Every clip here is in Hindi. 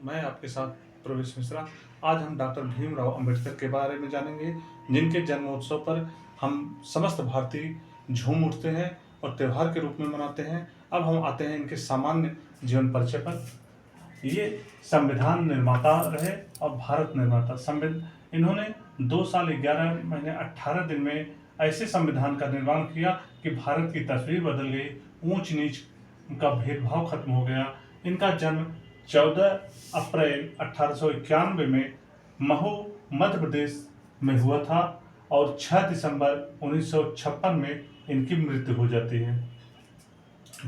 मैं आपके साथ प्रवेश मिश्रा। आज हम डॉक्टर भीमराव अंबेडकर के बारे में जानेंगे, जिनके जन्मोत्सव पर हम समस्त भारतीय झूम उठते हैं और त्योहार के रूप में मनाते हैं। अब हम आते हैं इनके सामान्य जीवन परिचय पर। ये संविधान निर्माता रहे और भारत निर्माता। इन्होंने 2 साल 11 महीने 18 दिन में ऐसे संविधान का निर्माण किया कि भारत की तस्वीर बदल गई, ऊंच नीच का भेदभाव खत्म हो गया। इनका जन्म 14 अप्रैल 1891 में महू मध्य प्रदेश में हुआ था और 6 दिसंबर 1956 में इनकी मृत्यु हो जाती है।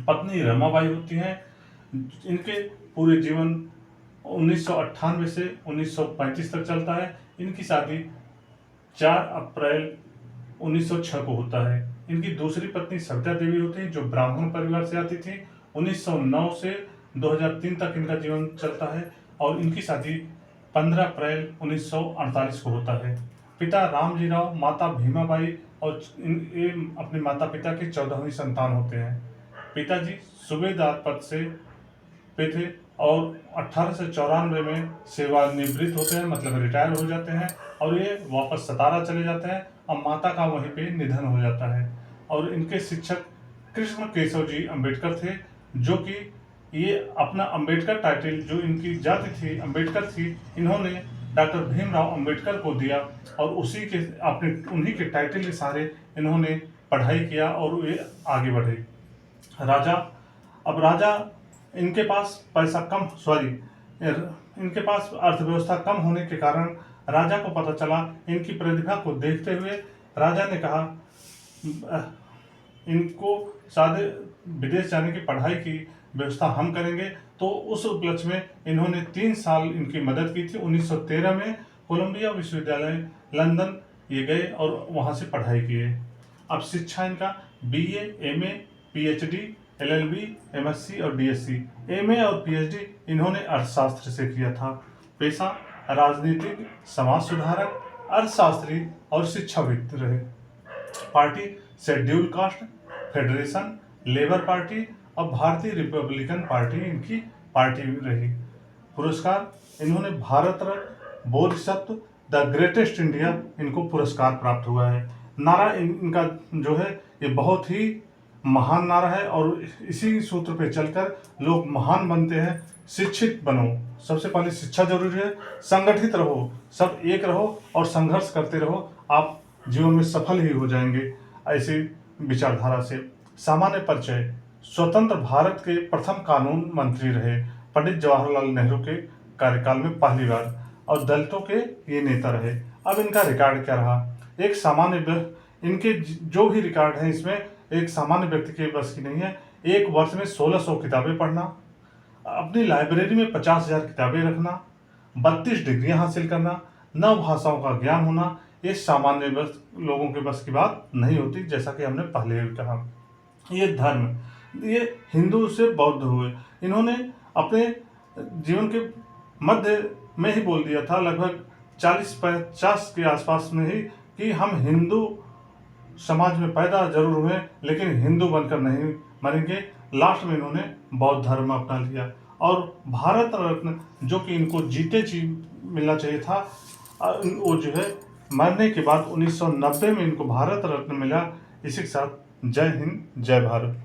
पत्नी रमाबाई होती हैं। इनके पूरे जीवन 1998 से 1935 तक चलता है। इनकी शादी 4 अप्रैल 1906 को होता है। इनकी दूसरी पत्नी सविता देवी होती है, जो ब्राह्मण परिवार से आती थी। 1909 से 2003 तक इनका जीवन चलता है और इनकी शादी 15 अप्रैल 1948 को होता है। पिता रामजी राव, माता भीमाबाई और ये अपने माता पिता के 14वीं संतान होते हैं। पिताजी सूबेदार पद से पे थे और 1894 में सेवानिवृत्त होते हैं, मतलब रिटायर हो जाते हैं और ये वापस सतारा चले जाते हैं। अब माता का वहीं पे निधन हो जाता है और इनके शिक्षक कृष्ण केशव जी अम्बेडकर थे, जो कि ये अपना अम्बेडकर टाइटल, जो इनकी जाति थी अम्बेडकर थी, इन्होंने डॉक्टर भीमराव अम्बेडकर को दिया और उसी के अपने उन्हीं के टाइटल के सहारे इन्होंने पढ़ाई किया और ये आगे बढ़े। राजा अब राजा इनके पास पैसा कम इनके पास अर्थव्यवस्था कम होने के कारण राजा को पता चला। इनकी प्रतिभा को देखते हुए राजा ने कहा इनको सादे विदेश जाने की पढ़ाई की व्यवस्था हम करेंगे। तो उस उपलक्ष्य में इन्होंने 3 साल इनकी मदद की थी। 1913 में कोलंबिया विश्वविद्यालय लंदन ये गए और वहाँ से पढ़ाई किए। अब शिक्षा इनका BA, MA, PhD, LLB, MSc और DSc। MA और PhD इन्होंने अर्थशास्त्र से किया था। पेशा राजनीतिक, समाज सुधारक, अर्थशास्त्री और शिक्षाविद रहे। Party schedule caste, federation, labour party और भारतीय रिपब्लिकन पार्टी इनकी पार्टी रही। पुरस्कार इन्होंने Bharat Ratna, Bodhisattva, the greatest India इनको पुरस्कार प्राप्त हुआ है। नारा इनका जो है ये बहुत ही महान नारा है और इसी सूत्र पे चलकर लोग महान बनते हैं। शिक्षित बनो, सबसे पहले शिक्षा जरूरी है। संगठित रहो, सब एक रहो और संघर्ष करते रहो, आप जीवन में सफल ही हो जाएंगे ऐसी विचारधारा से। सामान्य परिचय, स्वतंत्र भारत के प्रथम कानून मंत्री रहे पंडित जवाहरलाल नेहरू के कार्यकाल में पहली बार और दलितों के ये नेता रहे। अब इनका रिकॉर्ड क्या रहा? एक सामान्य इनके जो भी रिकॉर्ड है इसमें एक सामान्य व्यक्ति के बस की नहीं है। एक वर्ष में 1600 किताबें पढ़ना, अपनी लाइब्रेरी में 50,000 किताबें रखना, 32 डिग्रियां हासिल करना, 9 भाषाओं का ज्ञान होना, ये सामान्य लोगों के बस की बात नहीं होती। जैसा कि हमने पहले भी कहा, ये धर्म, ये हिंदू से बौद्ध हुए। इन्होंने अपने जीवन के मध्य में ही बोल दिया था, लगभग 40-50 के आसपास में ही, कि हम हिंदू समाज में पैदा जरूर हुए लेकिन हिंदू बनकर नहीं मरेंगे। लास्ट में इन्होंने बौद्ध धर्म अपना लिया और भारत रत्न, जो कि इनको जीते जी मिलना चाहिए था, वो जो है मरने के बाद 1990 में इनको भारत रत्न मिला। इसी के साथ जय हिंद, जय भारत।